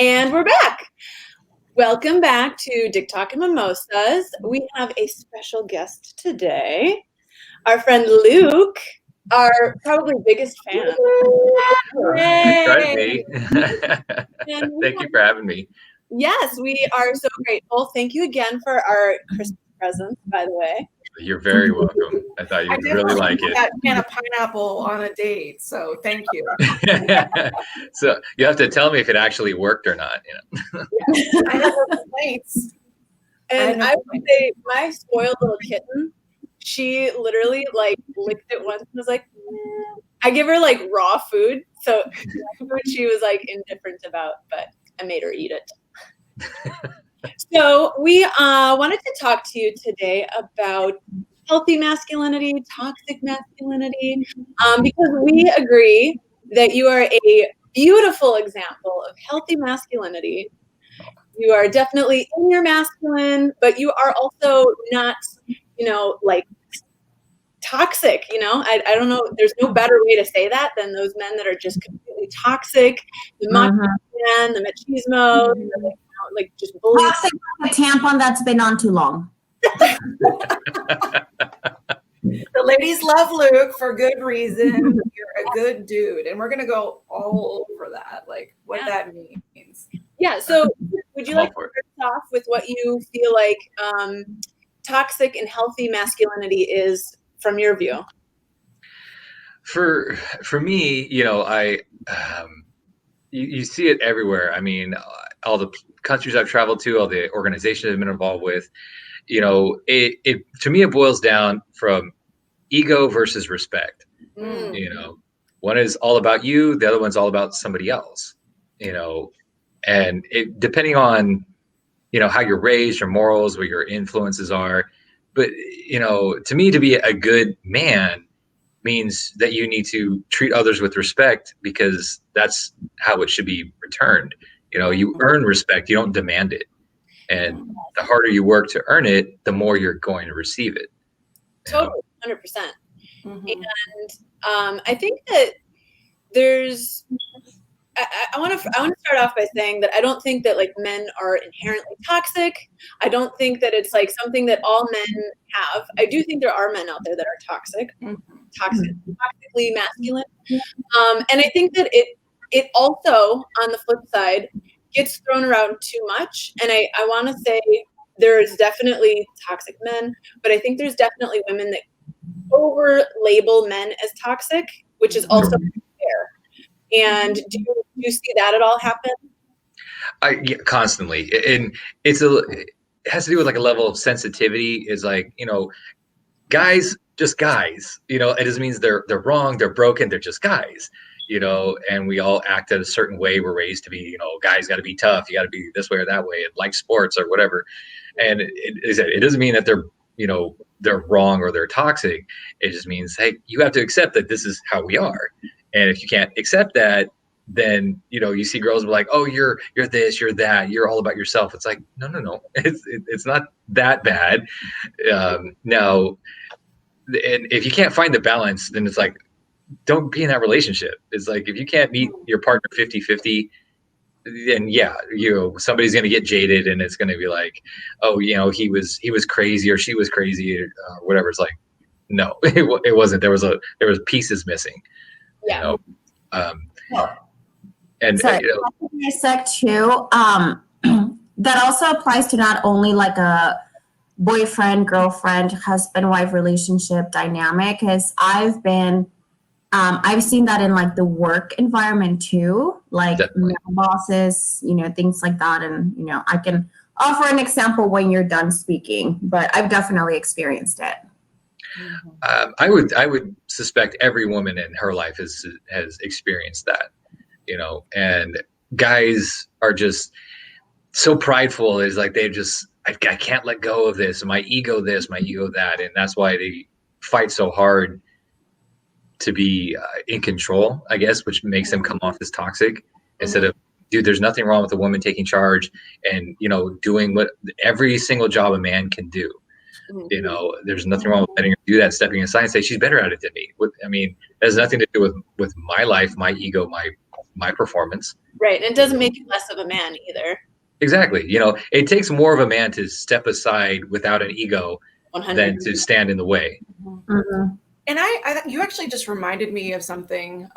And we're back. Welcome back to Dick Talk and Mimosas. We have a special guest today. Our friend Luke, our probably biggest fan. Yay! Thank you for having me. Yes, we are so grateful. Thank you again for our Christmas presents, by the way. You're very welcome. I thought you'd really like it. That can of pineapple on a date, so thank you. So you have to tell me if it actually worked or not. I have no complaints. And I would say my spoiled little kitten, she literally licked it once and was like, I give her raw food. So she was indifferent about, but I made her eat it. So we wanted to talk to you today about healthy masculinity, toxic masculinity, because we agree that you are a beautiful example of healthy masculinity. You are definitely in your masculine, but you are also not, toxic. I don't know. There's no better way to say that than those men that are just completely toxic, the macho man, the machismo, just bullies. Toxic like a tampon that's been on too long. The ladies love Luke for good reason. You're a good dude, and we're gonna go all over that, what that means. Yeah. So, would you like to start off with what you feel like toxic and healthy masculinity is from your view? For me, you see it everywhere. I mean, all the countries I've traveled to, all the organizations I've been involved with, it to me, it boils down from ego versus respect. One is all about you, the other one's all about somebody else, and it depending on, how you're raised, your morals, what your influences are. But, to me, to be a good man means that you need to treat others with respect, because that's how it should be returned. You earn respect, you don't demand it. And the harder you work to earn it, the more you're going to receive it. Totally, 100%. And I think that there's, I want to start off by saying that I don't think that men are inherently toxic. I don't think that it's something that all men have. I do think there are men out there that are toxic, toxically masculine. And I think that it also, on the flip side, gets thrown around too much. And I want to say there's definitely toxic men, but I think there's definitely women that over label men as toxic, which is also fair. And do you see that at all happen? Yeah, constantly. And it has to do with a level of sensitivity. Is guys, just guys. It doesn't mean they're wrong, they're broken, they're just guys. And we all act in a certain way. We're raised to be, guys got to be tough. You got to be this way or that way, and like sports or whatever. And it doesn't mean that they're, they're wrong or they're toxic. It just means, hey, you have to accept that this is how we are. And if you can't accept that, then, you see girls be like, oh, you're this, you're that, you're all about yourself. It's like, no, it's not that bad. Now, and if you can't find the balance, then it's like, don't be in that relationship. It's like, if you can't meet your partner 50-50, then yeah, somebody's going to get jaded, and it's going to be like, oh, he was crazy, or she was crazy, or whatever. It's like, no, it wasn't. There was pieces missing. Yeah. And sorry, a sec too. That also applies to not only a boyfriend, girlfriend, husband, wife relationship dynamic, because I've seen that in the work environment too, bosses, things like that. And, I can offer an example when you're done speaking, but I've definitely experienced it. I would suspect every woman in her life has experienced that, and guys are just so prideful. Is they just, I can't let go of this, my ego that, and that's why they fight so hard to be in control, I guess, which makes them come off as toxic instead of, dude, there's nothing wrong with a woman taking charge and, doing what every single job a man can do. There's nothing wrong with letting her do that, stepping aside and say she's better at it than me. It has nothing to do with my life, my ego, my performance. Right. And it doesn't make you less of a man either. Exactly. You know, it takes more of a man to step aside without an ego 100%. than to stand in the way. Mhm. And you actually just reminded me of something.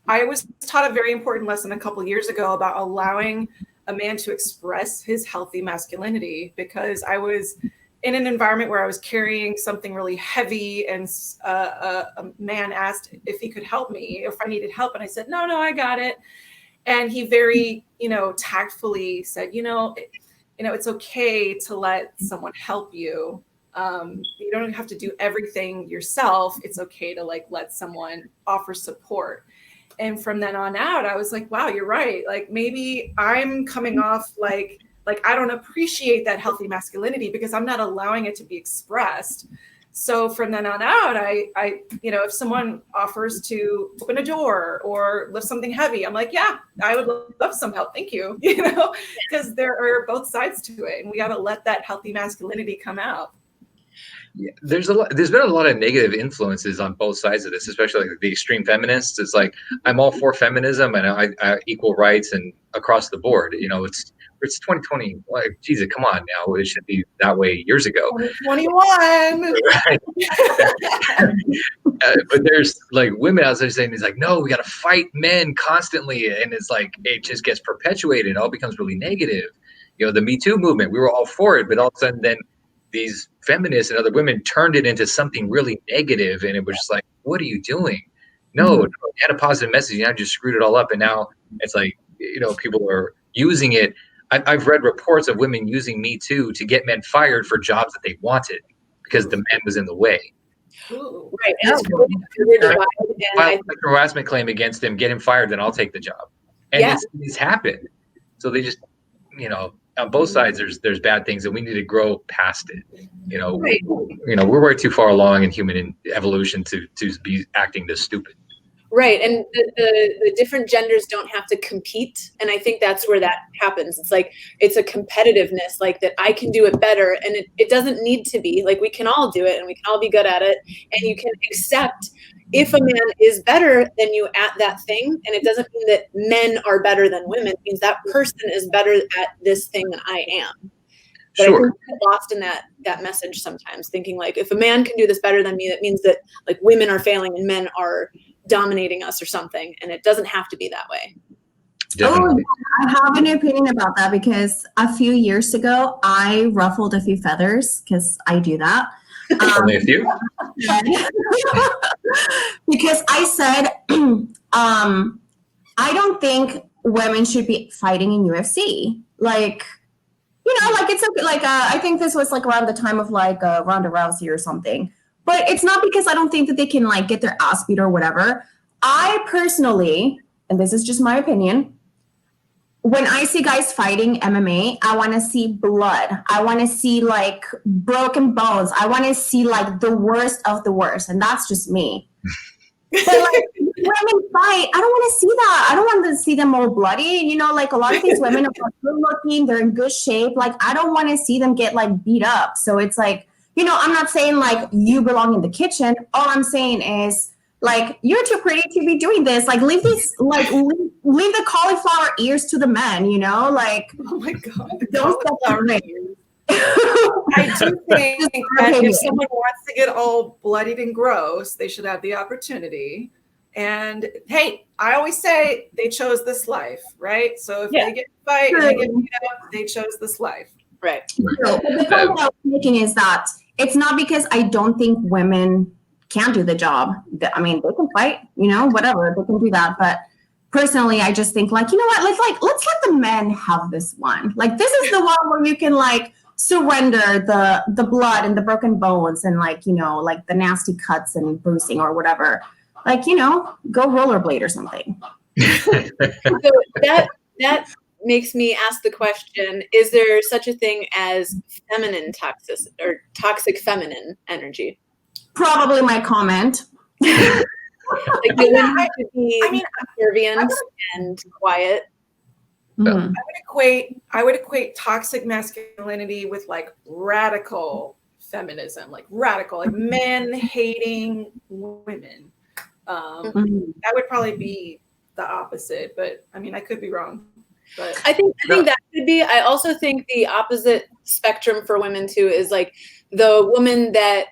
I was taught a very important lesson a couple years ago about allowing a man to express his healthy masculinity, because I was in an environment where I was carrying something really heavy, and a man asked if he could help me, if I needed help, and I said, no, I got it. And he very, tactfully said, it's okay to let someone help you. You don't have to do everything yourself. It's okay to let someone offer support. And from then on out, I was like, wow, you're right. Like, maybe I'm coming off like I don't appreciate that healthy masculinity because I'm not allowing it to be expressed. So from then on out, I if someone offers to open a door or lift something heavy, I'm like, yeah, I would love some help. Thank you. Because there are both sides to it, and we got to let that healthy masculinity come out. Yeah, there's been a lot of negative influences on both sides of this, especially like the extreme feminists. It's like, I'm all for feminism and I equal rights and across the board. It's 2020. Like, Jesus, come on now. It should be that way years ago. 2021. Right? But there's like women out there saying, it's like, no, we got to fight men constantly. And it's like, it just gets perpetuated. It all becomes really negative. The Me Too movement, we were all for it, but all of a sudden then these feminists and other women turned it into something really negative, and it was just like, what are you doing? No, you had a positive message, now just screwed it all up, and now it's like, people are using it. I've read reports of women using Me Too to get men fired for jobs that they wanted because the man was in the way. Ooh. Right. And it's really divided, and File a harassment claim against him, get him fired, then I'll take the job. And it's happened. So they just, on both sides, there's bad things, and we need to grow past it. Right. We're way too far along in human evolution to be acting this stupid. Right. And the different genders don't have to compete. And I think that's where that happens. It's like, it's a competitiveness, like that I can do it better. And it doesn't need to be like, we can all do it and we can all be good at it. And you can accept if a man is better than you at that thing. And it doesn't mean that men are better than women. It means that person is better at this thing than I am. But Sure. I think we get lost in that message sometimes, thinking like, if a man can do this better than me, that means that like women are failing and men are dominating us or something. And it doesn't have to be that way. Definitely. I have an opinion about that because a few years ago, I ruffled a few feathers because I do that. Only a few? Because I said, I don't think women should be fighting in UFC. Like, like it's okay. Like, I think this was like around the time of like Ronda Rousey or something. But it's not because I don't think that they can like get their ass beat or whatever. I personally, and this is just my opinion, when I see guys fighting MMA, I want to see blood. I want to see like broken bones. I want to see like the worst of the worst. And that's just me. But like women fight, I don't want to see that. I don't want to see them all bloody. Like a lot of these women are good looking, they're in good shape. Like I don't want to see them get like beat up. So it's like, I'm not saying like you belong in the kitchen. All I'm saying is like, you're too pretty to be doing this. Like leave these, like leave the cauliflower ears to the men, like, Oh my God. don't cauliflower ears. I do think that if someone wants to get all bloodied and gross, they should have the opportunity. And hey, I always say they chose this life, right? So if they get fight and they get beat up, they chose this life. Right. But the point that I was making is that it's not because I don't think women can do the job. I mean, they can fight, whatever, they can do that. But personally, I just think like, let's let the men have this one. Like this is the one where you can like surrender the blood and the broken bones and like, like the nasty cuts and bruising or whatever. Like, go rollerblade or something. So that makes me ask the question, is there such a thing as feminine toxic or toxic feminine energy? Probably my comment. Like the women should be subservient and quiet. Mm-hmm. I would equate toxic masculinity with like radical feminism, like men hating women. That would probably be the opposite, but I mean, I could be wrong. But I think that could be. I also think the opposite spectrum for women too is like the woman that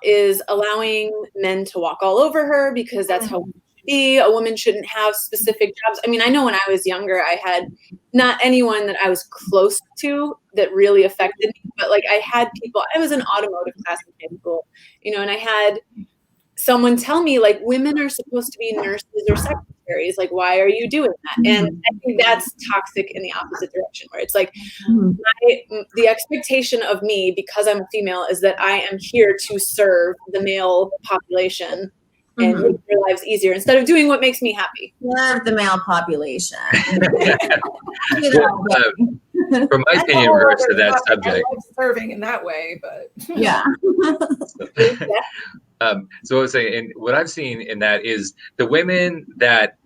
is allowing men to walk all over her because that's how women should be. A woman shouldn't have specific jobs. I mean, I know when I was younger, I had not anyone that I was close to that really affected me, but like I had people. I was in automotive class in high school, and I had someone tell me like women are supposed to be nurses or secretaries. Like, why are you doing that? And I think that's toxic in the opposite direction, where it's like the expectation of me, because I'm a female, is that I am here to serve the male population and make their lives easier instead of doing what makes me happy. Serve the male population. From my opinion, in regards to that subject, I like serving in that way, but yeah. So I was saying, and what I've seen in that is the women that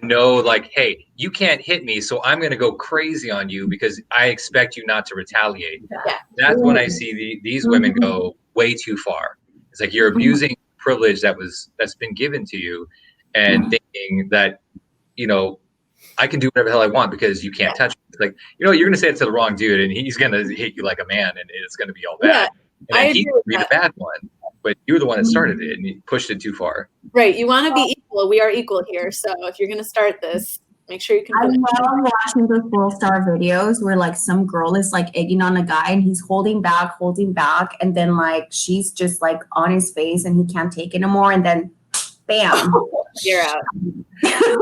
know, like, hey, you can't hit me, so I'm going to go crazy on you because I expect you not to retaliate. Yeah. That's when I see these women go way too far. It's like you're abusing privilege that's been given to you, and thinking that I can do whatever the hell I want because you can't touch me. It's like, you're going to say it to the wrong dude, and he's going to hit you like a man, and it's going to be all bad. Yeah, and he's going to be the bad one. But you're the one that started it, and you pushed it too far. Right. You want to be equal. We are equal here. So if you're going to start this, make sure you can finish. I love watching those World Star videos where like some girl is like egging on a guy and he's holding back, and then like she's just like on his face and he can't take it anymore, and then bam, you're out.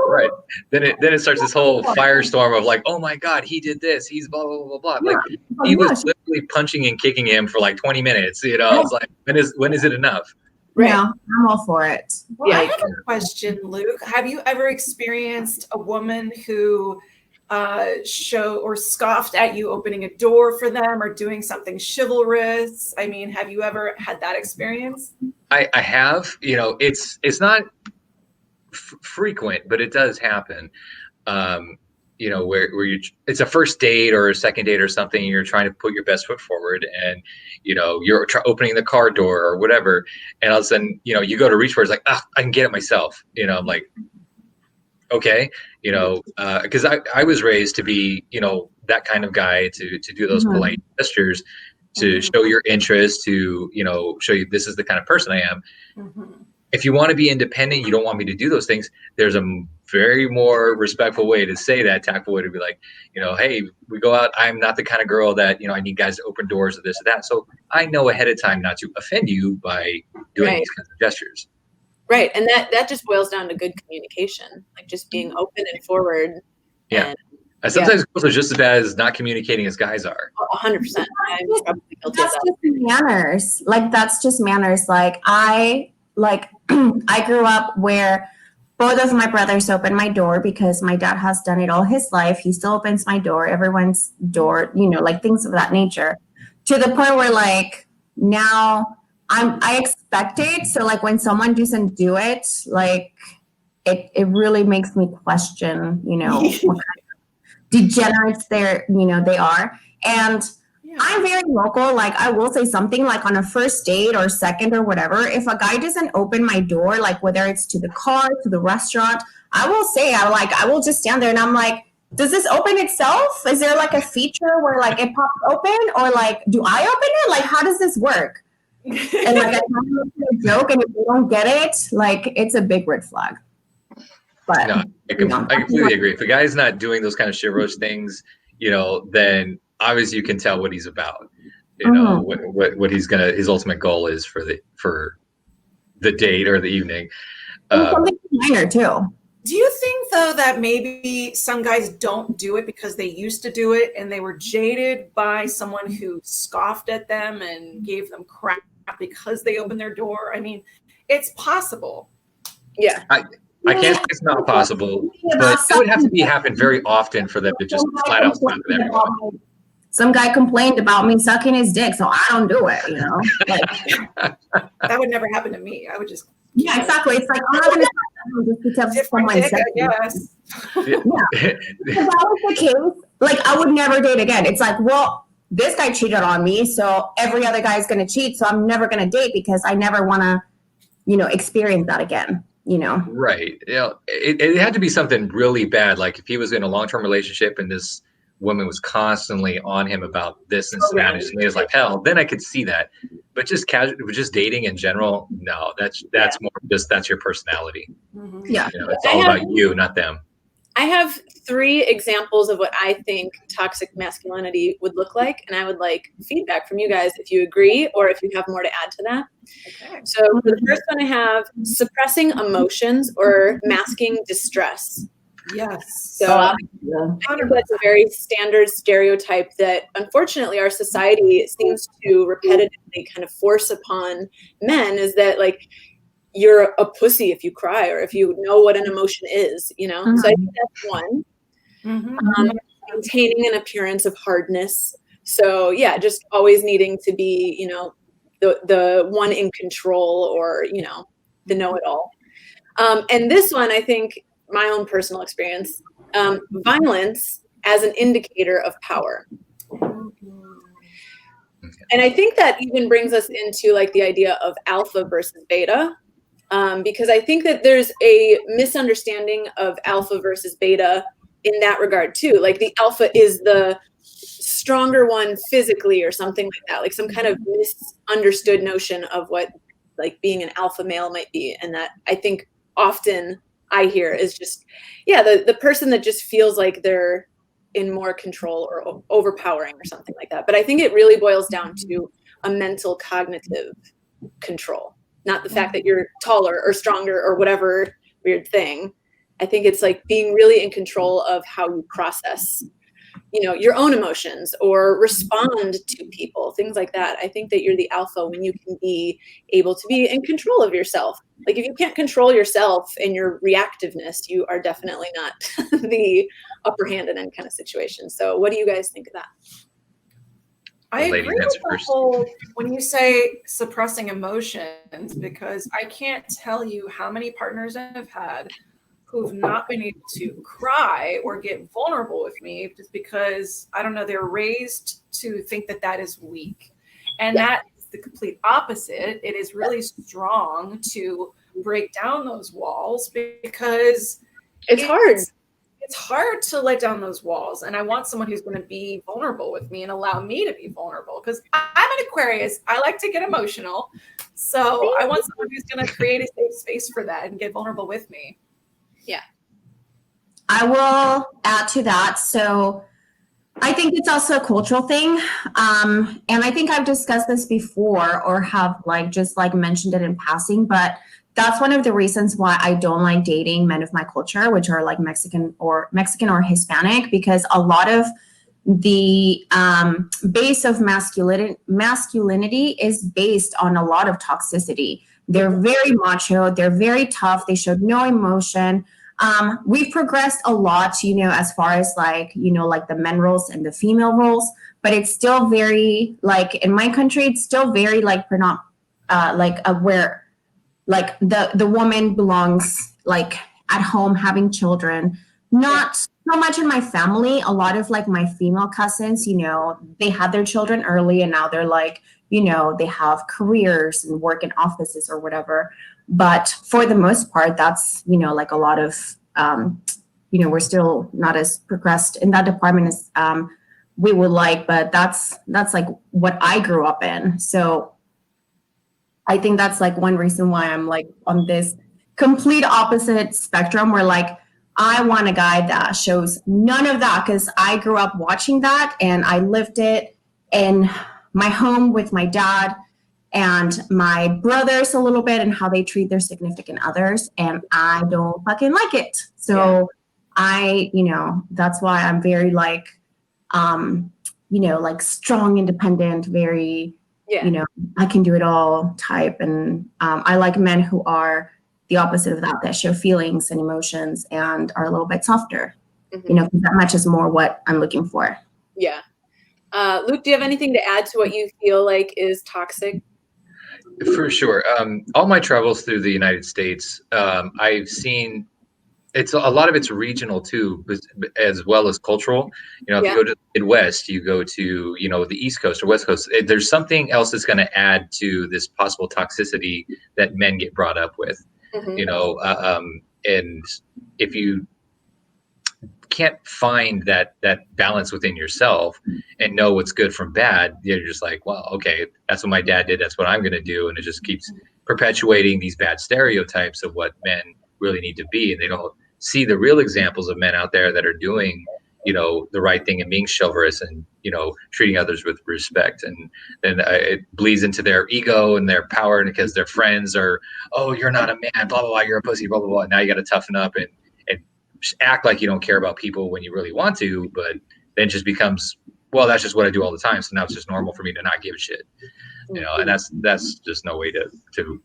Right. Then it starts this whole firestorm of like, oh my God, he did this. He's blah blah blah blah. Like he was literally punching and kicking him for like 20 minutes. It's like, when is it enough? Right. Yeah, I'm all for it. Well, I have a question, Luke. Have you ever experienced a woman who scoffed at you opening a door for them or doing something chivalrous? I mean, have you ever had that experience? I have. It's not frequent, but it does happen. Where it's a first date or a second date or something, and you're trying to put your best foot forward, and you're opening the car door or whatever, and all of a sudden you go to reach for it, it's like, I can get it myself. I'm like, okay, because I was raised to be that kind of guy to do those polite gestures, to show your interest, to show you this is the kind of person I am. If you want to be independent, you don't want me to do those things, there's a very more respectful way to say that, tactful way to be like, hey, we go out, I'm not the kind of girl that I need guys to open doors or this or that, so I know ahead of time not to offend you by doing these kinds of gestures. Right. And that just boils down to good communication, like just being open and forward. Yeah. And sometimes girls are just as bad as not communicating as guys are. 100%. I'm probably guilty of that. Just manners. Like, that's just manners. Like, I grew up where both of my brothers opened my door because my dad has done it all his life. He still opens my door, everyone's door, like things of that nature, to the point where like now I expect it. So like when someone doesn't do it, like it really makes me question, what kind of degenerates they are. And I'm very local. Like, I will say something like on a first date or second or whatever, if a guy doesn't open my door, like whether it's to the car, to the restaurant, I will say, I will just stand there and I'm like, does this open itself? Is there like a feature where like it pops open, or like, do I open it? Like, how does this work? And like, I a joke, and if they don't get it, like, it's a big red flag. But no, I completely agree. If a guy's not doing those kind of chivalrous things, then obviously you can tell what he's about. What his ultimate goal is for the date or the evening. Something minor too. Do you think though that maybe some guys don't do it because they used to do it and they were jaded by someone who scoffed at them and gave them crap because they opened their door? I mean, it's possible. Yeah. I can't say it's not possible, but it would have to happen very often for them to just flat out slap everyone. Some guy complained about me sucking his dick, so I don't do it, Like, that would never happen to me. I would just... Yeah, exactly. It's like, I'm not going to just because someone said yes. Yeah. If that was the case, like, I would never date again. It's like, well, this guy cheated on me, so every other guy is going to cheat, so I'm never going to date because I never want to, experience that again. you know. Right. It had to be something really bad. Like if he was in a long-term relationship and this woman was constantly on him about this and that, and just made his life hell, then I could see that. But just casual, just dating in general, no, that's more just that's your personality. Yeah. It's all about you, not them. I have 3 examples of what I think toxic masculinity would look like, and I would like feedback from you guys if you agree or if you have more to add to that. Okay. So for the first one, I have suppressing emotions or masking distress. Yes. So I think that's a very standard stereotype that unfortunately our society seems to repetitively kind of force upon men, is that like, you're a pussy if you cry or if you know what an emotion is, you know? So I think that's one. Maintaining an appearance of hardness. So yeah, just always needing to be, you know, the one in control, or, you know, the know-it-all. And this one, I think my own personal experience, violence as an indicator of power. And I think that even brings us into like the idea of alpha versus beta. Because I think that there's a misunderstanding of alpha versus beta in that regard too. Like the alpha is the stronger one physically or something like that, like some kind of misunderstood notion of what like being an alpha male might be. And that I think often I hear is just, yeah, the person that just feels like they're in more control or overpowering or something like that. But I think it really boils down to a mental cognitive control. Not the fact that you're taller or stronger or whatever weird thing. I think it's like being really in control of how you process, you know, your own emotions or respond to people, things like that. I think that you're the alpha when you can be able to be in control of yourself. Like if you can't control yourself and your reactiveness, you are definitely not the upper hand in any kind of situation. So what do you guys think of that? I agree with the whole, when you say suppressing emotions, because I can't tell you how many partners I've had who've not been able to cry or get vulnerable with me just because, I don't know, they're raised to think that that is weak. And that is the complete opposite. It is really strong to break down those walls because it's hard. It's hard to let down those walls. And I want someone who's going to be vulnerable with me and allow me to be vulnerable, because I'm an Aquarius. I like to get emotional. So I want someone who's going to create a safe space for that and get vulnerable with me. Yeah. I will add to that. So I think it's also a cultural thing. And I think I've discussed this before or have like just like mentioned it in passing, but that's one of the reasons why I don't like dating men of my culture, which are like Mexican or Hispanic, because a lot of the base of masculinity is based on a lot of toxicity. They're very macho. They're very tough. They show no emotion. We've progressed a lot, you know, as far as like, you know, like the men roles and the female roles, but it's still very like in my country, it's still very like where like the woman belongs like at home having children. Not so much in my family. A lot of like my female cousins, you know, they had their children early and now they're like, you know, they have careers and work in offices or whatever. But for the most part, that's, you know, like a lot of, you know, we're still not as progressed in that department as we would like, but that's like what I grew up in. So I think that's like one reason why I'm like on this complete opposite spectrum where like I want a guy that shows none of that, because I grew up watching that and I lived it in my home with my dad and my brothers a little bit and how they treat their significant others. And I don't fucking like it. So I, you know, that's why I'm very like, you know, like strong, independent, very, you know, I can do it all type. And I like men who are the opposite of that, that show feelings and emotions and are a little bit softer, you know, that matches more what I'm looking for. Yeah. Luke, do you have anything to add to what you feel like is toxic? For sure. All my travels through the United States, I've seen it's a lot of it's regional too, as well as cultural. You know, if you go to the Midwest, you go to, you know, the East Coast or West Coast, there's something else that's going to add to this possible toxicity that men get brought up with. Mhm. you know, and if you can't find that balance within yourself and know what's good from bad, you're just like, well, okay, that's what my dad did, that's what I'm going to do, and it just keeps perpetuating these bad stereotypes of what men really need to be, and they don't see the real examples of men out there that are doing, you know, the right thing and being chivalrous and, you know, treating others with respect. And then it bleeds into their ego and their power, and because their friends are, oh, you're not a man, blah blah blah, you're a pussy, blah blah blah. Now you got to toughen up and act like you don't care about people when you really want to, but then just becomes, well, that's just what I do all the time, so now it's just normal for me to not give a shit, you know. And that's just no way to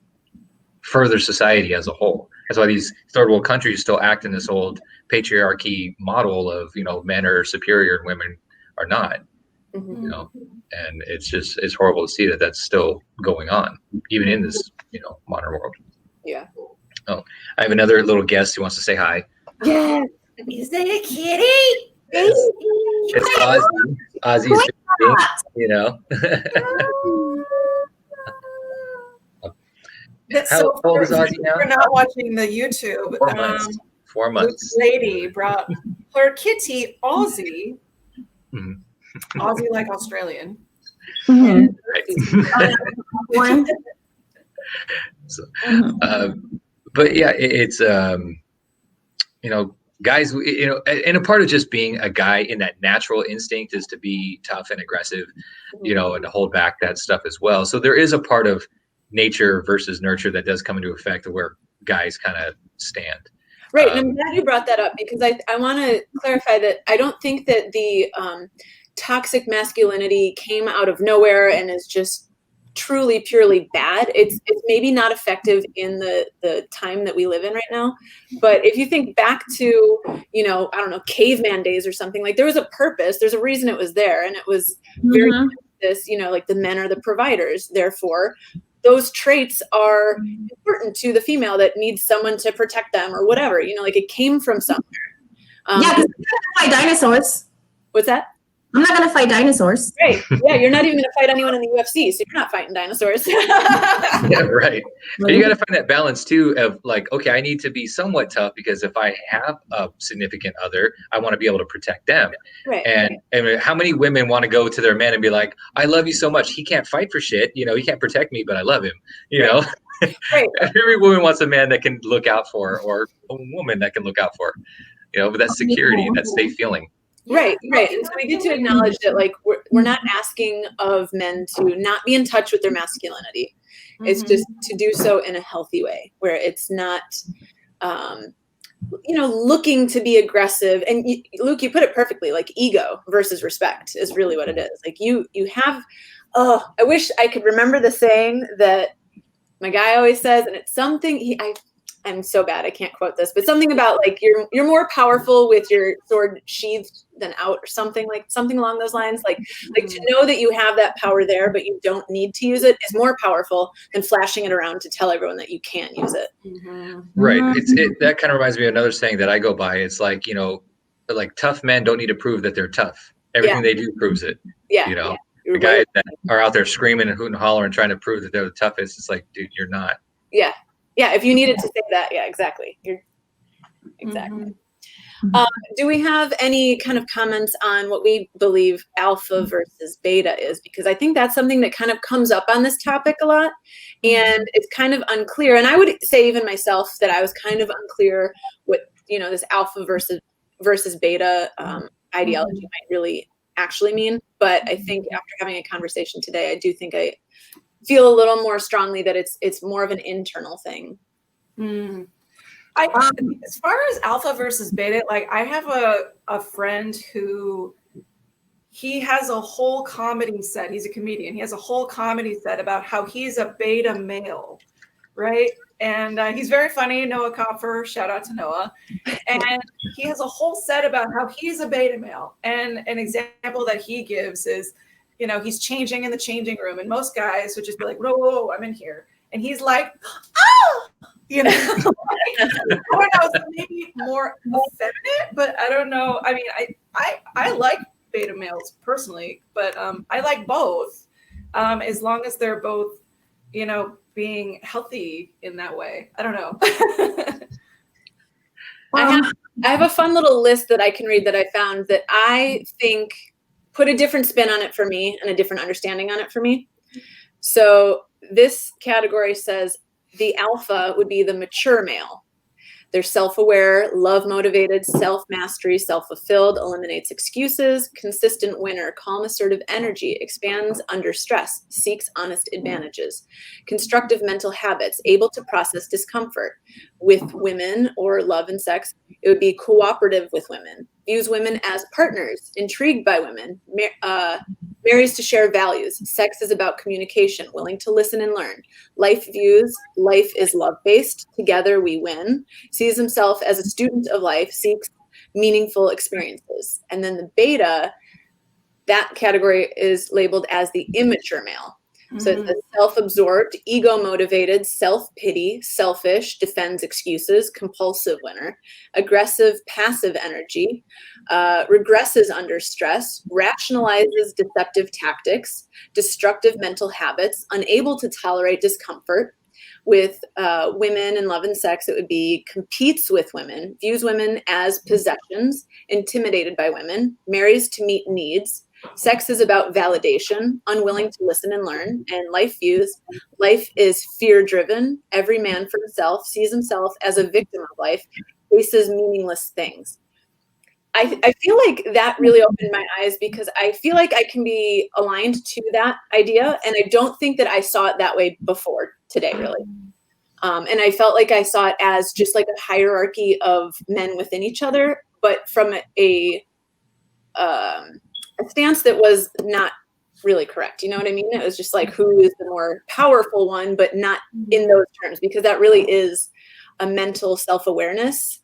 further society as a whole. That's why these third world countries still act in this old patriarchy model of, you know, men are superior and women are not, Mhm. you know. And it's horrible to see that that's still going on even in this, you know, modern world. Yeah. Oh, I have another little guest who wants to say hi. Yeah. Is that a kitty? It's Ozzy. Ozzy's baby, you know. That's How so old is Ozzy We're now? not watching the YouTube. 4 months. 4 months. This lady brought her kitty Aussie. Mhm. Aussie like Australian. Mhm. Right. So, but yeah, it's you know, guys, you know, and a part of just being a guy in that natural instinct is to be tough and aggressive, you know, and to hold back that stuff as well. So there is a part of nature versus nurture that does come into effect of where guys kind of stand. Right, and I'm glad you brought that up, because I want to clarify that I don't think that the toxic masculinity came out of nowhere and is just truly purely bad. It's maybe not effective in the time that we live in right now, but if you think back to, you know, I don't know, caveman days or something, like there was a purpose, there's a reason it was there, and it was very this, you know, like the men are the providers, therefore those traits are important to the female that needs someone to protect them or whatever, you know, like it came from somewhere. Yeah, because I'm not gonna fight dinosaurs. What's that? I'm not gonna fight dinosaurs. Right. Yeah, you're not even gonna fight anyone in the UFC, so you're not fighting dinosaurs. Yeah, right. And you got to find that balance too of like, okay, I need to be somewhat tough because if I have a significant other, I want to be able to protect them. Right. And how many women want to go to their man and be like, I love you so much. He can't fight for shit. You know, he can't protect me, but I love him. You know, Right. Every woman wants a man that can look out for her, or a woman that can look out for her, you know, with that security and that safe feeling. Right. And so we get to acknowledge that, like, we're not asking of men to not be in touch with their masculinity. It's just to do so in a healthy way, where it's not, you know, looking to be aggressive. And Luke, you put it perfectly. Like, ego versus respect is really what it is. Like, you have. Oh, I wish I could remember the saying that my guy always says, and it's something I'm so bad I can't quote this, but something about like you're more powerful with your sword sheathed than out, or something along those lines. Like to know that you have that power there, but you don't need to use it, is more powerful than flashing it around to tell everyone that you can't use it. Right. That kind of reminds me of another saying that I go by. It's like, you know, like tough men don't need to prove that they're tough. Everything they do proves it. Yeah. You know, the guys that are out there screaming and hooting and hollering and trying to prove that they're the toughest, it's like, dude, you're not. Yeah. If you needed to say that, yeah, exactly. Exactly. Do we have any kind of comments on what we believe alpha versus beta is? Because I think that's something that kind of comes up on this topic a lot, and it's kind of unclear. And I would say even myself that I was kind of unclear what, you know, this alpha versus beta ideology might really actually mean. But I think after having a conversation today, I do think I feel a little more strongly that it's more of an internal thing. As far as alpha versus beta, like I have a friend who he has a whole comedy set. He's a comedian. He has a whole comedy set about how he's a beta male, right? And he's very funny. Noah Kopfer, shout out to Noah. And he has a whole set about how he's a beta male. And an example that he gives is, you know, he's changing in the changing room, and most guys would just be like, whoa, I'm in here. And he's like, oh, you know, I don't know, so maybe more effeminate, but I don't know. I mean, I like beta males personally, but I like both, as long as they're both, you know, being healthy in that way. I don't know. I have a fun little list that I can read that I found that I think put a different spin on it for me and a different understanding on it for me. So this category says the alpha would be the mature male. They're self-aware, love-motivated, self-mastery, self-fulfilled, eliminates excuses, consistent winner, calm, assertive energy, expands under stress, seeks honest advantages, constructive mental habits, able to process discomfort. With women or love and sex, it would be cooperative with women, views women as partners, intrigued by women, marries to share values. Sex is about communication, willing to listen and learn. Life views, life is love-based, together we win. Sees himself as a student of life, seeks meaningful experiences. And then the beta, that category is labeled as the immature male. So it's the self-absorbed, ego-motivated, self-pity, selfish, defends excuses, compulsive winner, aggressive, passive energy, regresses under stress, rationalizes deceptive tactics, destructive mental habits, unable to tolerate discomfort. With women and love and sex, it would be competes with women, views women as possessions, intimidated by women, marries to meet needs. Sex is about validation, unwilling to listen and learn, and life views. Life is fear-driven, every man for himself, sees himself as a victim of life, faces meaningless things. I feel like that really opened my eyes because I feel like I can be aligned to that idea, and I don't think that I saw it that way before today, really. And I felt like I saw it as just like a hierarchy of men within each other, but from a stance that was not really correct. You know what I mean? It was just like, who is the more powerful one, but not in those terms, because that really is a mental self-awareness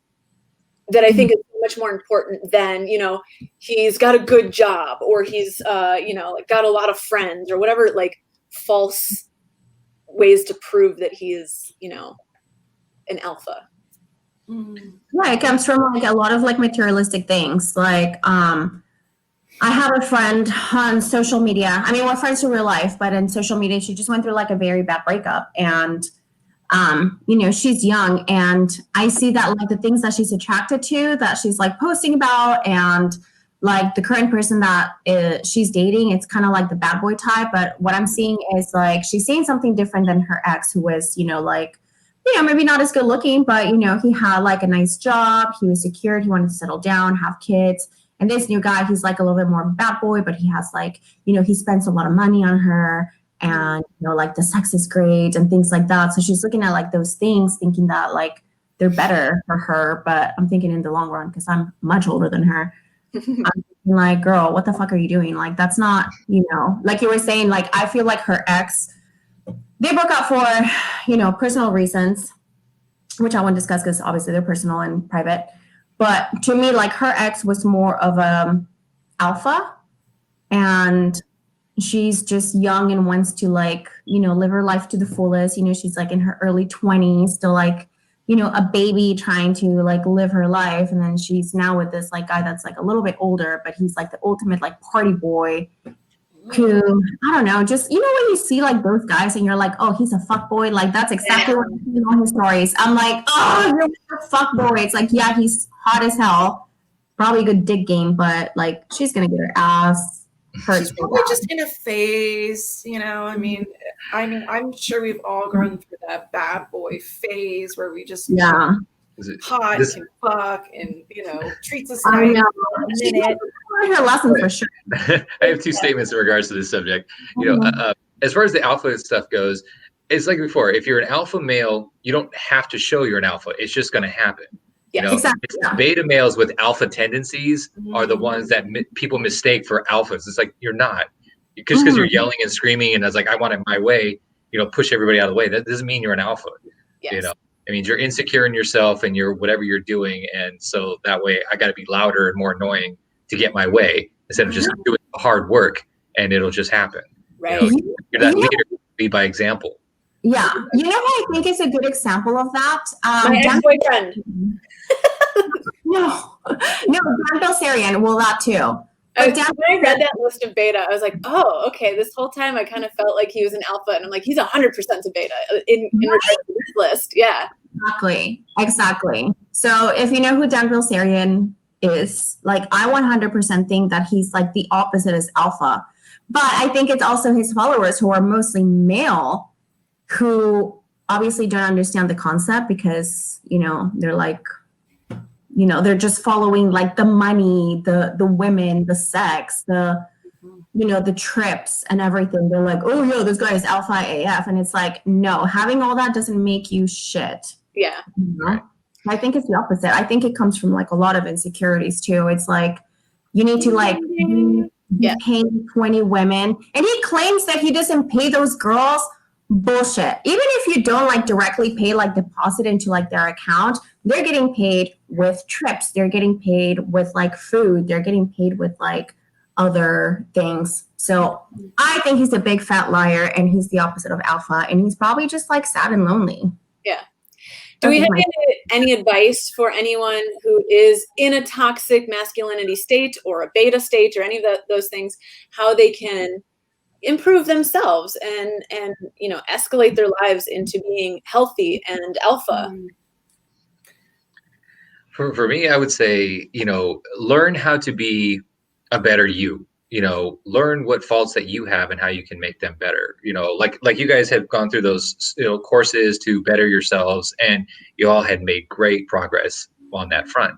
that I think is much more important than, you know, he's got a good job or he's, you know, like got a lot of friends or whatever, like false ways to prove that he is, you know, an alpha. Yeah, it comes from like a lot of like materialistic things. Like, I have a friend on social media. I mean, we're friends in real life, but in social media, she just went through like a very bad breakup. And, you know, she's young, and I see that like the things that she's attracted to, that she's like posting about, and like the current person that she's dating, it's kind of like the bad boy type. But what I'm seeing is like she's saying something different than her ex, who was, you know, like, you know, maybe not as good looking, but, you know, he had like a nice job. He was secured. He wanted to settle down, have kids. And this new guy, he's like a little bit more of a bad boy, but he has like, you know, he spends a lot of money on her, and, you know, like the sex is great and things like that. So she's looking at like those things, thinking that like they're better for her. But I'm thinking in the long run, because I'm much older than her, I'm thinking like, girl, what the fuck are you doing? Like, that's not, you know, like you were saying, like, I feel like her ex, they broke up for, you know, personal reasons, which I won't discuss because obviously they're personal and private. But to me, like her ex was more of a alpha, and she's just young and wants to like, you know, live her life to the fullest. You know, she's like in her early 20s, still like, you know, a baby trying to like live her life. And then she's now with this like guy that's like a little bit older, but he's like the ultimate like party boy who, I don't know, just, you know, when you see like those guys and you're like, oh, he's a fuck boy. Like that's exactly what I'm seeing on his stories. I'm like, oh, you're a fuck boy. It's like, yeah, he's hot as hell. Probably a good dick game, but like she's going to get her ass hurt. She's probably just in a phase, you know, I mean, I'm sure we've all gone through that bad boy phase where we just hot and fuck and, you know, treats us I nice know. for a minute. Her lesson for sure. I have two statements in regards to this subject. You know, as far as the alpha stuff goes, it's like before. If you're an alpha male, you don't have to show you're an alpha. It's just going to happen. Yes, you know, exactly. it's beta males with alpha tendencies are the ones that people mistake for alphas. It's like you're not, because you're yelling and screaming and it's like I want it my way. You know, push everybody out of the way. That doesn't mean you're an alpha. Yes. You know. I mean, you're insecure in yourself and you're whatever you're doing. And so that way I got to be louder and more annoying to get my way instead of just doing the hard work and it'll just happen. Right. You know, you're that leader, be by example. Yeah. You know what I think is a good example of that? My ex-boyfriend. No, Dan Bilzerian. Well, that too. When I read that list of beta, I was like, oh, okay, this whole time I kind of felt like he was an alpha, and I'm like, he's 100% a beta in regards to this list. Yeah. Exactly. So if you know who Dan Bilzerian is, like, I 100% think that he's like the opposite as alpha. But I think it's also his followers who are mostly male who obviously don't understand the concept because, you know, they're like, you know, they're just following like the money, the women, the sex, the, you know, the trips and everything. They're like, oh, yo, this guy is alpha AF. And it's like, no, having all that doesn't make you shit. Yeah. You know? I think it's the opposite. I think it comes from like a lot of insecurities too. It's like, you need to like pay 20 women. And he claims that he doesn't pay those girls. Bullshit. Even if you don't like directly pay, like deposit into like their account, they're getting paid with trips. They're getting paid with like food. They're getting paid with like other things. So I think he's a big fat liar and he's the opposite of alpha. And he's probably just like sad and lonely. Yeah. Do we have any advice for anyone who is in a toxic masculinity state or a beta state or any of those things, how they can improve themselves and you know, escalate their lives into being healthy and alpha? For me, I would say, you know, learn how to be a better you. You know, learn what faults that you have and how you can make them better. You know, like you guys have gone through those, you know, courses to better yourselves, and you all had made great progress on that front.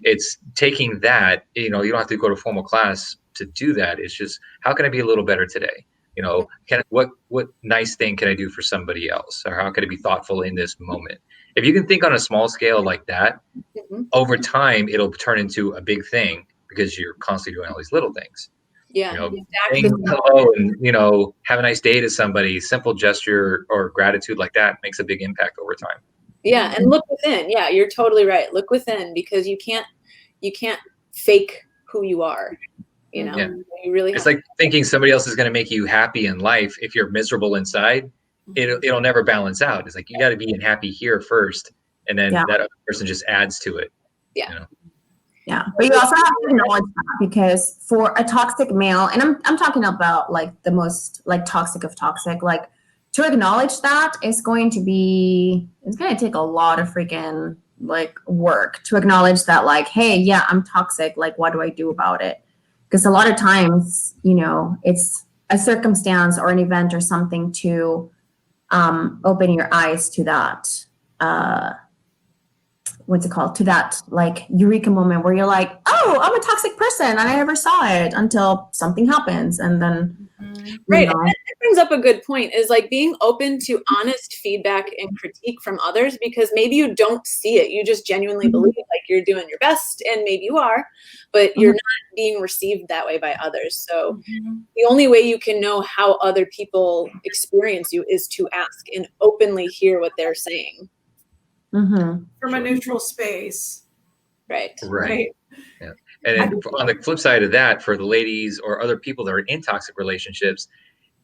It's taking that, you know, you don't have to go to formal class to do that. It's just, how can I be a little better today? You know, what nice thing can I do for somebody else, or how can I be thoughtful in this moment? If you can think on a small scale like that, over time it'll turn into a big thing because you're constantly doing all these little things. Yeah, you know, saying hello and, you know, have a nice day to somebody, simple gesture or gratitude like that makes a big impact over time. Yeah, and look within. Yeah, you're totally right. Look within, because you can't fake who you are. You know, you really. It's like thinking somebody else is going to make you happy in life. If you're miserable inside, it'll never balance out. It's like you got to be happy here first, and then that other person just adds to it. Yeah. You know? Yeah, but you also have to acknowledge that, because for a toxic male, and I'm talking about like the most like toxic of toxic, like to acknowledge that it's going to take a lot of freaking like work to acknowledge that, like, hey, yeah, I'm toxic. Like, what do I do about it? Because a lot of times, you know, it's a circumstance or an event or something to open your eyes to that. What's it called? To that like eureka moment where you're like, oh, I'm a toxic person and I never saw it until something happens. And then, right. That brings up a good point, is like being open to honest feedback and critique from others, because maybe you don't see it. You just genuinely believe like you're doing your best, and maybe you are, but you're not being received that way by others. So the only way you can know how other people experience you is to ask and openly hear what they're saying. From a neutral space. Right. Yeah. And on the flip side of that, for the ladies or other people that are in toxic relationships,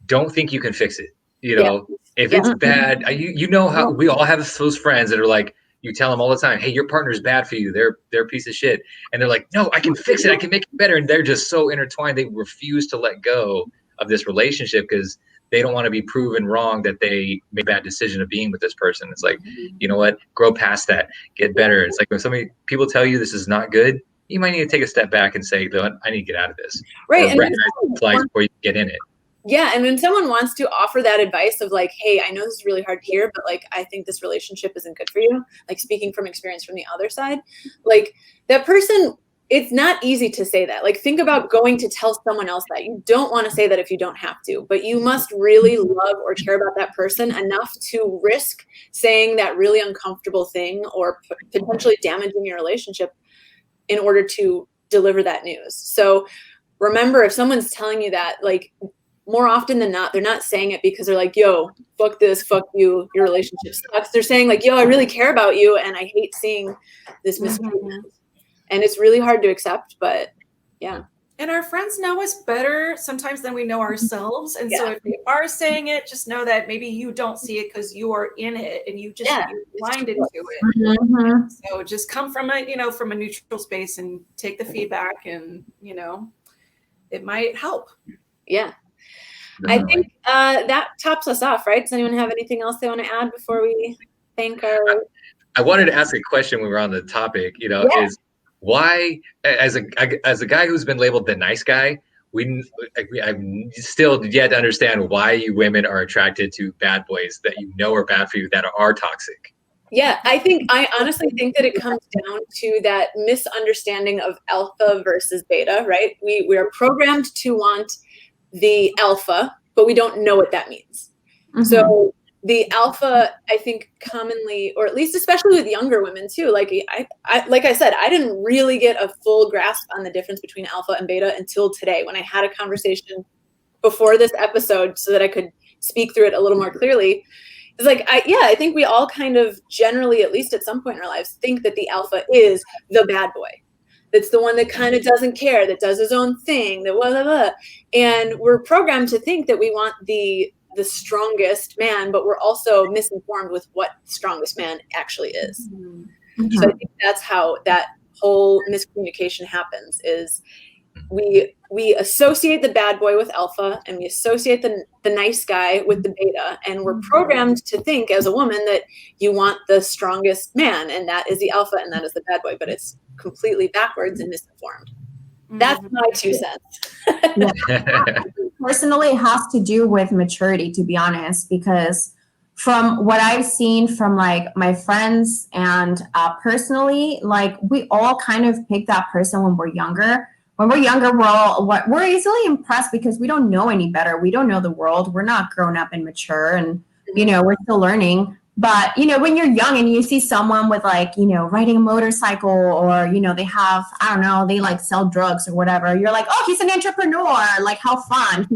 don't think you can fix it. You know, if it's bad, you know how we all have those friends that are like, you tell them all the time, hey, your partner's bad for you. They're a piece of shit. And they're like, no, I can fix it. I can make it better. And they're just so intertwined. They refuse to let go of this relationship because they don't want to be proven wrong that they made a bad decision of being with this person. It's like, you know what? Grow past that. Get better. It's like when people tell you this is not good, you might need to take a step back and say, I need to get out of this. Right. Or and recognize the flags before you get in it. Yeah. And when someone wants to offer that advice of like, hey, I know this is really hard to hear, but like, I think this relationship isn't good for you. Like, speaking from experience from the other side, like that person, it's not easy to say that. Like, think about going to tell someone else that. You don't want to say that if you don't have to, but you must really love or care about that person enough to risk saying that really uncomfortable thing or potentially damaging your relationship in order to deliver that news. So remember, if someone's telling you that, like, more often than not, they're not saying it because they're like, yo, fuck this, fuck you, your relationship sucks. They're saying like, yo, I really care about you and I hate seeing this mistreatment. And it's really hard to accept, but yeah. And our friends know us better sometimes than we know ourselves. And so if they are saying it, just know that maybe you don't see it because you are in it and you're blinded to it. So just come from a neutral space and take the feedback and, it might help. Yeah. I think that tops us off, right? Does anyone have anything else they want to add before we thank our... I wanted to ask a question when we were on the topic, is why, as a guy who's been labeled the nice guy, I'm still yet to understand why you women are attracted to bad boys that are bad for you, that are toxic. Yeah, I honestly think that it comes down to that misunderstanding of alpha versus beta, right? We are programmed to want the alpha, but we don't know what that means. Mm-hmm. So the alpha, I think commonly, or at least especially with younger women too, like I said, I didn't really get a full grasp on the difference between alpha and beta until today, when I had a conversation before this episode so that I could speak through it a little more clearly. It's like, I think we all kind of generally, at least at some point in our lives, think that the alpha is the bad boy. That's the one that kind of doesn't care, that does his own thing, that blah, blah, blah. And we're programmed to think that we want the strongest man, but we're also misinformed with what the strongest man actually is. Mm-hmm. So I think that's how that whole miscommunication happens, is we associate the bad boy with alpha, and we associate the nice guy with the beta, and we're programmed to think as a woman that you want the strongest man, and that is the alpha and that is the bad boy, but it's completely backwards and misinformed. That's my 2 cents. Personally, it has to do with maturity, to be honest, because from what I've seen from like my friends and personally, like we all kind of pick that person when we're younger. When we're younger, we're easily impressed because we don't know any better. We don't know the world. We're not grown up and mature, and we're still learning. But when you're young and you see someone with like riding a motorcycle, or they have, I don't know, they like sell drugs or whatever, you're like, oh, he's an entrepreneur. Like, how fun!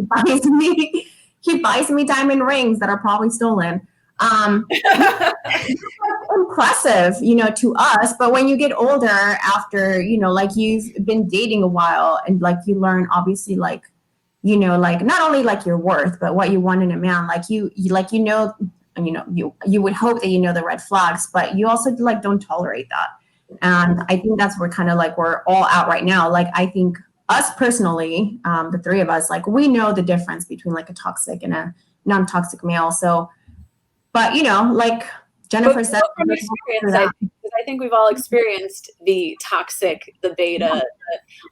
He buys me diamond rings that are probably stolen. Impressive, to us. But when you get older, after like you've been dating a while, and like you learn, obviously, like like not only like your worth, but what you want in a man. Like you would hope that the red flags, but you also like don't tolerate that. And I think that's where kind of like we're all at right now. Like I think us personally, the 3 of us, like we know the difference between like a toxic and a non-toxic male. So, but like Jennifer said, from experience, I think we've all experienced the toxic, the beta,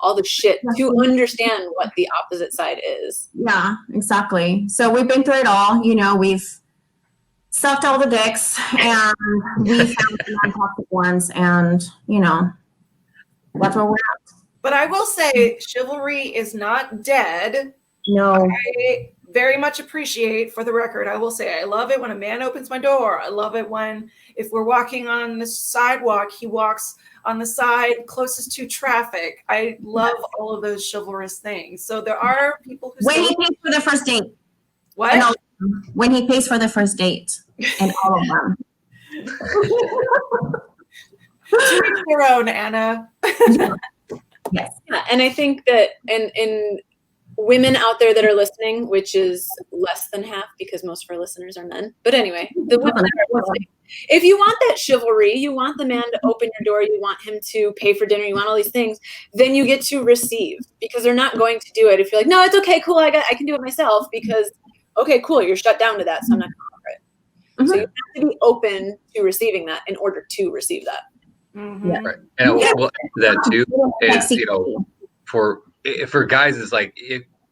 all the shit to understand what the opposite side is. Yeah, exactly. So we've been through it all. We've sucked all the dicks, and we found the non-toxic ones, and that's where we're at. But I will say, chivalry is not dead. No. I very much appreciate, for the record, I will say, I love it when a man opens my door. I love it when, if we're walking on the sidewalk, he walks on the side closest to traffic. I love all of those chivalrous things. So there are people who when he pays for the first date. What? When he pays for the first date, and all of them. To each their own, Anna. Yes. Yeah, and I think that in women out there that are listening, which is less than half because most of our listeners are men. But anyway, the women that are listening, if you want that chivalry, you want the man to open your door, you want him to pay for dinner, you want all these things, then you get to receive, because they're not going to do it if you're like, no, it's okay, cool, I can do it myself, because okay, cool, you're shut down to that, so I'm not going to offer it. Mm-hmm. So you have to be open to receiving that in order to receive that. Mm-hmm. Yeah. Right. And we'll add to that too is, for guys, it's like,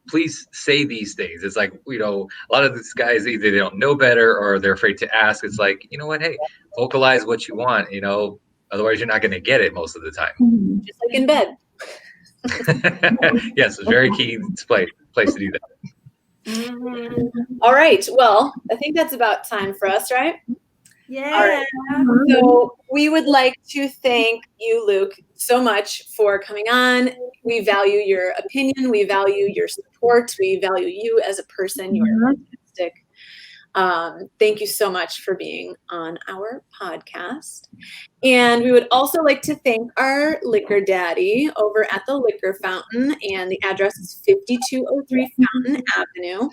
please say these things. It's like, a lot of these guys, either they don't know better or they're afraid to ask. It's like, you know what? Hey, vocalize what you want, otherwise you're not going to get it most of the time. Just like in bed. Yes, it's very key place to do that. Mm-hmm. All right. Well, I think that's about time for us, right? Yeah. All right. So we would like to thank you, Luke, so much for coming on. We value your opinion. We value your support. We value you as a person. You are fantastic. Thank you so much for being on our podcast. And we would also like to thank our liquor daddy over at the Liquor Fountain, and the address is 5203 Fountain Avenue.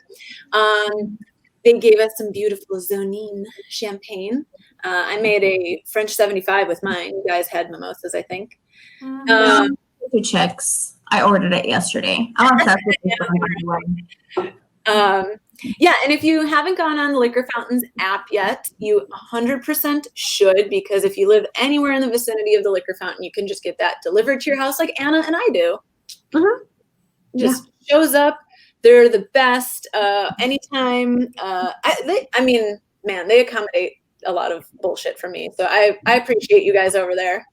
They gave us some beautiful Zonine champagne. I made a French 75 with mine. You guys had mimosas, I think. Checks. I ordered it yesterday. I'm obsessed with this one, by the way. Yeah, and if you haven't gone on the Liquor Fountains app yet, you 100% should, because if you live anywhere in the vicinity of the Liquor Fountain, you can just get that delivered to your house like Anna and I do. Mhm. Just shows up. They're the best. Anytime. I mean, man, they accommodate a lot of bullshit for me. So I appreciate you guys over there.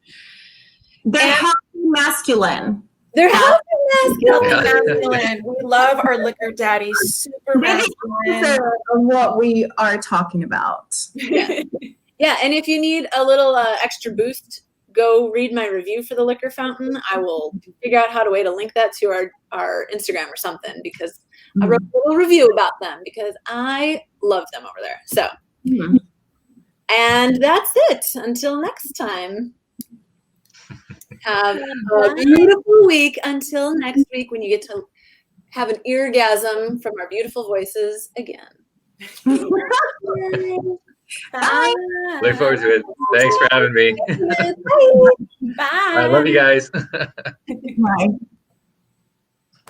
They're healthy masculine. They're healthy masculine. Masculine. We love our liquor daddy. Super masculine. Of what we are talking about. Yeah, and if you need a little extra boost, go read my review for the Liquor Fountain. I will figure out how to link that to our Instagram or something, because I wrote a little review about them because I love them over there. So, and that's it. Until next time. Have a beautiful week until next week, when you get to have an eargasm from our beautiful voices again. Bye. Look forward to it. Thanks for having me. Bye. I love you guys. Bye.